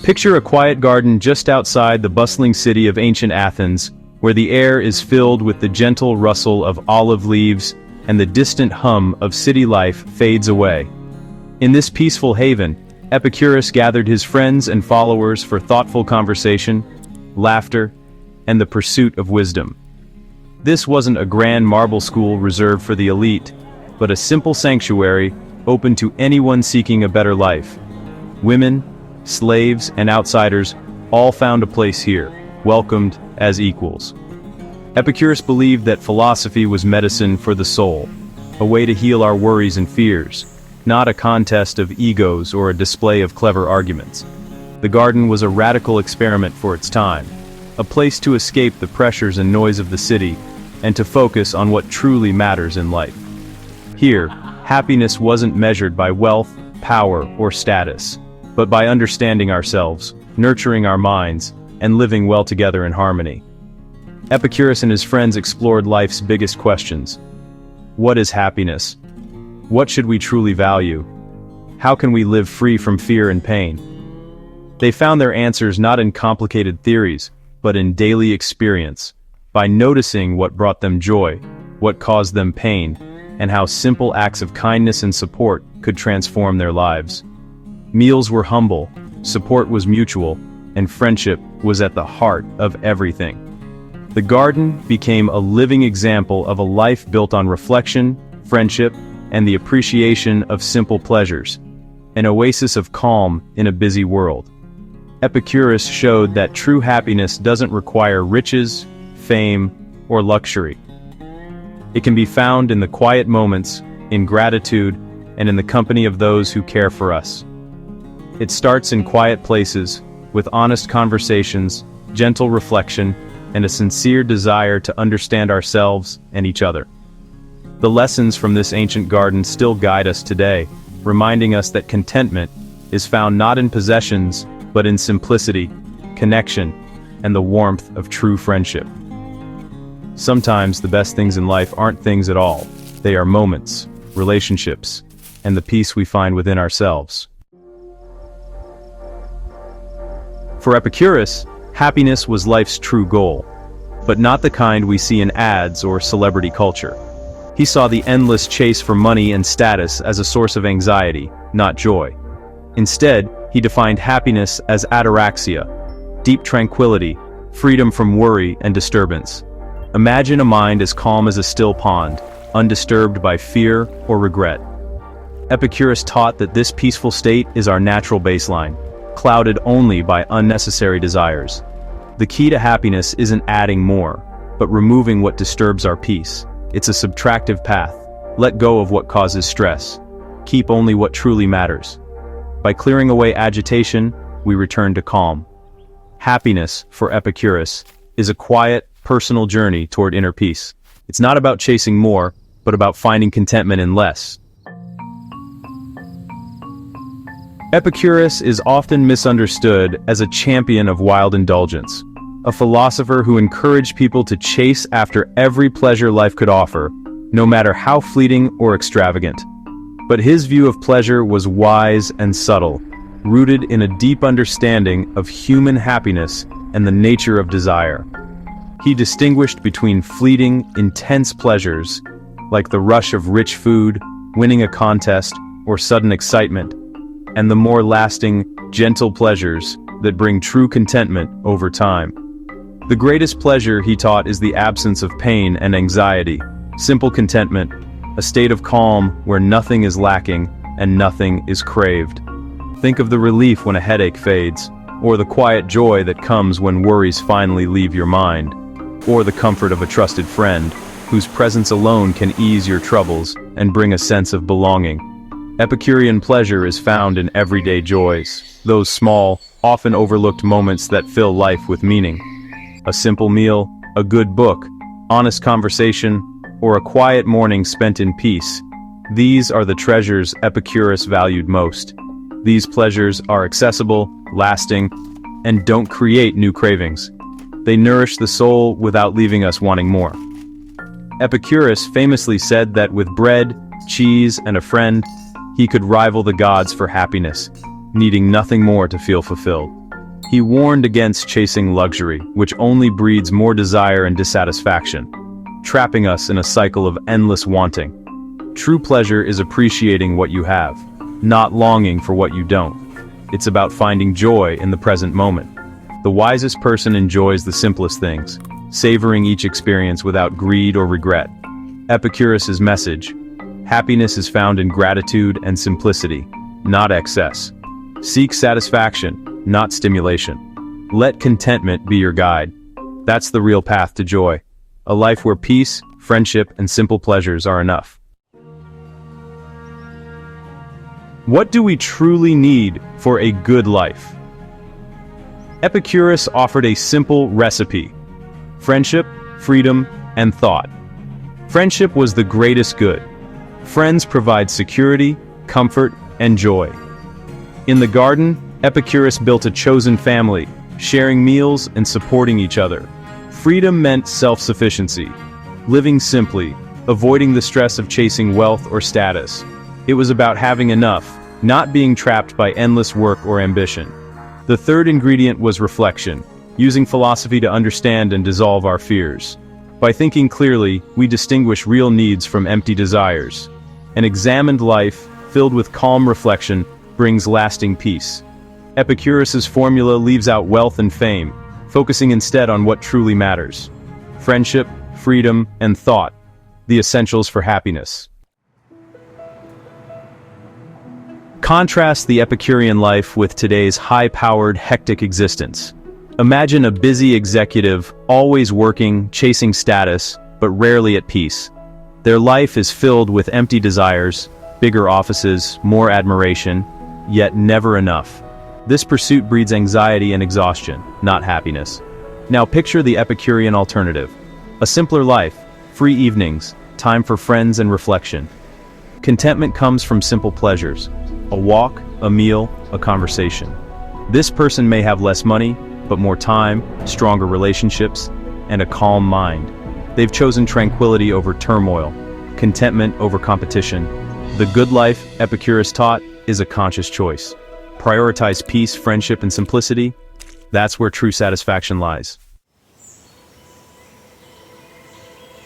Picture a quiet garden just outside the bustling city of ancient Athens, where the air is filled with the gentle rustle of olive leaves and the distant hum of city life fades away. In this peaceful haven, Epicurus gathered his friends and followers for thoughtful conversation, laughter, and the pursuit of wisdom. This wasn't a grand marble school reserved for the elite, but a simple sanctuary open to anyone seeking a better life. Women, slaves, and outsiders all found a place here, welcomed as equals. Epicurus believed that philosophy was medicine for the soul, a way to heal our worries and fears, not a contest of egos or a display of clever arguments. The garden was a radical experiment for its time, a place to escape the pressures and noise of the city, and to focus on what truly matters in life. Here, happiness wasn't measured by wealth, power, or status, but by understanding ourselves, nurturing our minds, and living well together in harmony. Epicurus and his friends explored life's biggest questions. What is happiness? What should we truly value? How can we live free from fear and pain? They found their answers not in complicated theories, but in daily experience, by noticing what brought them joy, what caused them pain, and how simple acts of kindness and support could transform their lives. Meals were humble, support was mutual, and friendship was at the heart of everything. The garden became a living example of a life built on reflection, friendship, and the appreciation of simple pleasures, an oasis of calm in a busy world. Epicurus showed that true happiness doesn't require riches, fame, or luxury. It can be found in the quiet moments, in gratitude, and in the company of those who care for us. It starts in quiet places, with honest conversations, gentle reflection, and a sincere desire to understand ourselves and each other. The lessons from this ancient garden still guide us today, reminding us that contentment is found not in possessions, but in simplicity, connection, and the warmth of true friendship. Sometimes the best things in life aren't things at all. They are moments, relationships, and the peace we find within ourselves. For Epicurus, happiness was life's true goal, but not the kind we see in ads or celebrity culture. He saw the endless chase for money and status as a source of anxiety, not joy. Instead, he defined happiness as ataraxia, deep tranquility, freedom from worry and disturbance. Imagine a mind as calm as a still pond, undisturbed by fear or regret. Epicurus taught that this peaceful state is our natural baseline, clouded only by unnecessary desires. The key to happiness isn't adding more, but removing what disturbs our peace. It's a subtractive path. Let go of what causes stress. Keep only what truly matters. By clearing away agitation, we return to calm. Happiness, for Epicurus, is a quiet, personal journey toward inner peace. It's not about chasing more, but about finding contentment in less. Epicurus is often misunderstood as a champion of wild indulgence, a philosopher who encouraged people to chase after every pleasure life could offer, no matter how fleeting or extravagant. But his view of pleasure was wise and subtle, rooted in a deep understanding of human happiness and the nature of desire. He distinguished between fleeting, intense pleasures, like the rush of rich food, winning a contest, or sudden excitement, and the more lasting, gentle pleasures that bring true contentment over time. The greatest pleasure, he taught, is the absence of pain and anxiety, simple contentment, a state of calm where nothing is lacking and nothing is craved. Think of the relief when a headache fades, or the quiet joy that comes when worries finally leave your mind, or the comfort of a trusted friend, whose presence alone can ease your troubles and bring a sense of belonging. Epicurean pleasure is found in everyday joys, those small, often overlooked moments that fill life with meaning. A simple meal, a good book, honest conversation, or a quiet morning spent in peace. These are the treasures Epicurus valued most. These pleasures are accessible, lasting, and don't create new cravings. They nourish the soul without leaving us wanting more. Epicurus famously said that with bread, cheese, and a friend, he could rival the gods for happiness, needing nothing more to feel fulfilled. He warned against chasing luxury, which only breeds more desire and dissatisfaction, trapping us in a cycle of endless wanting. True pleasure is appreciating what you have, not longing for what you don't. It's about finding joy in the present moment. The wisest person enjoys the simplest things, savoring each experience without greed or regret. Epicurus's message: happiness is found in gratitude and simplicity, not excess. Seek satisfaction, not stimulation. Let contentment be your guide. That's the real path to joy. A life where peace, friendship, and simple pleasures are enough. What do we truly need for a good life? Epicurus offered a simple recipe: friendship, freedom, and thought. Friendship was the greatest good. Friends provide security, comfort, and joy. In the garden, Epicurus built a chosen family, sharing meals and supporting each other. Freedom meant self-sufficiency, living simply, avoiding the stress of chasing wealth or status. It was about having enough, not being trapped by endless work or ambition. The third ingredient was reflection, using philosophy to understand and dissolve our fears. By thinking clearly, we distinguish real needs from empty desires. An examined life, filled with calm reflection, brings lasting peace. Epicurus's formula leaves out wealth and fame, focusing instead on what truly matters: friendship, freedom, and thought, the essentials for happiness. Contrast the Epicurean life with today's high-powered, hectic existence. Imagine a busy executive, always working, chasing status, but rarely at peace. Their life is filled with empty desires, bigger offices, more admiration, yet never enough. This pursuit breeds anxiety and exhaustion, not happiness. Now picture the Epicurean alternative: a simpler life, free evenings, time for friends and reflection. Contentment comes from simple pleasures: a walk, a meal, a conversation. This person may have less money, but more time, stronger relationships, and a calm mind. They've chosen tranquility over turmoil, contentment over competition. The good life, Epicurus taught, is a conscious choice. Prioritize peace, friendship, and simplicity. That's where true satisfaction lies.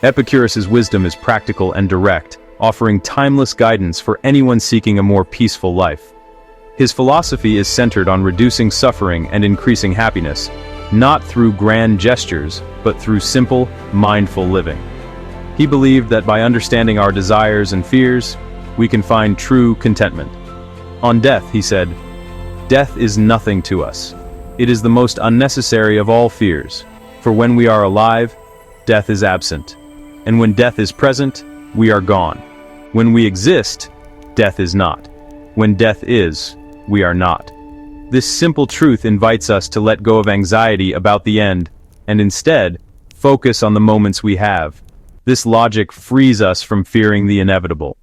Epicurus's wisdom is practical and direct, offering timeless guidance for anyone seeking a more peaceful life. His philosophy is centered on reducing suffering and increasing happiness, not through grand gestures, but through simple, mindful living. He believed that by understanding our desires and fears, we can find true contentment. On death, he said, "Death is nothing to us. It is the most unnecessary of all fears, for when we are alive, death is absent. And when death is present, we are gone. When we exist, death is not. When death is, we are not." This simple truth invites us to let go of anxiety about the end, and instead, focus on the moments we have. This logic frees us from fearing the inevitable,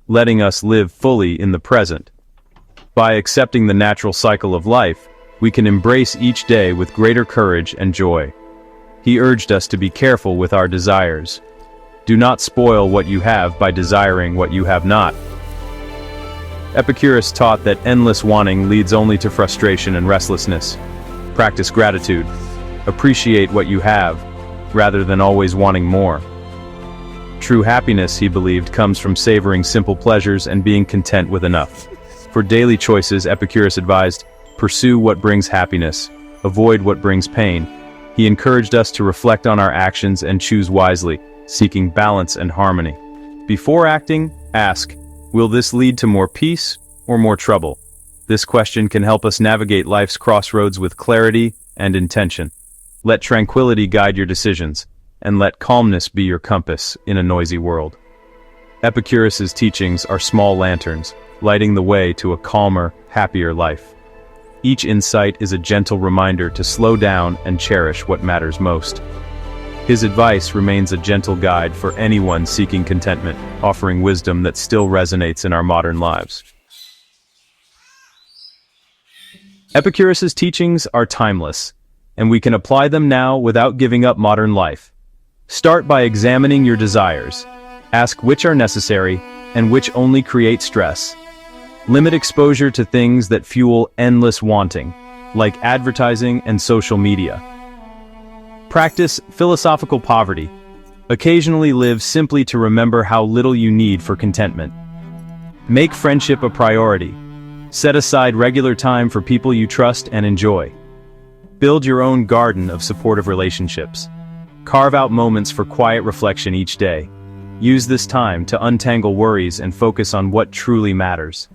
letting us live fully in the present. By accepting the natural cycle of life, we can embrace each day with greater courage and joy. He urged us to be careful with our desires. Do not spoil what you have by desiring what you have not. Epicurus taught that endless wanting leads only to frustration and restlessness. Practice gratitude. Appreciate what you have, rather than always wanting more. True happiness, he believed, comes from savoring simple pleasures and being content with enough. For daily choices, Epicurus advised, pursue what brings happiness, avoid what brings pain. He encouraged us to reflect on our actions and choose wisely, seeking balance and harmony. Before acting, ask, will this lead to more peace or more trouble? This question can help us navigate life's crossroads with clarity and intention. Let tranquility guide your decisions, and let calmness be your compass in a noisy world. Epicurus's teachings are small lanterns, lighting the way to a calmer, happier life. Each insight is a gentle reminder to slow down and cherish what matters most. His advice remains a gentle guide for anyone seeking contentment, offering wisdom that still resonates in our modern lives. Epicurus's teachings are timeless, and we can apply them now without giving up modern life. Start by examining your desires. Ask which are necessary and which only create stress. Limit exposure to things that fuel endless wanting. like advertising and social media. Practice philosophical poverty. Occasionally live simply to remember how little you need for contentment. Make friendship a priority. Set aside regular time for people you trust and enjoy. Build your own garden of supportive relationships. Carve out moments for quiet reflection each day. Use this time to untangle worries and focus on what truly matters.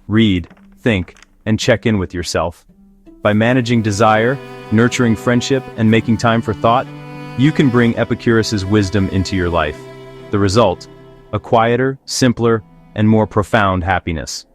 Read, think, and check in with yourself. By managing desire, nurturing friendship, and making time for thought, you can bring Epicurus's wisdom into your life. The result: a quieter, simpler, and more profound happiness.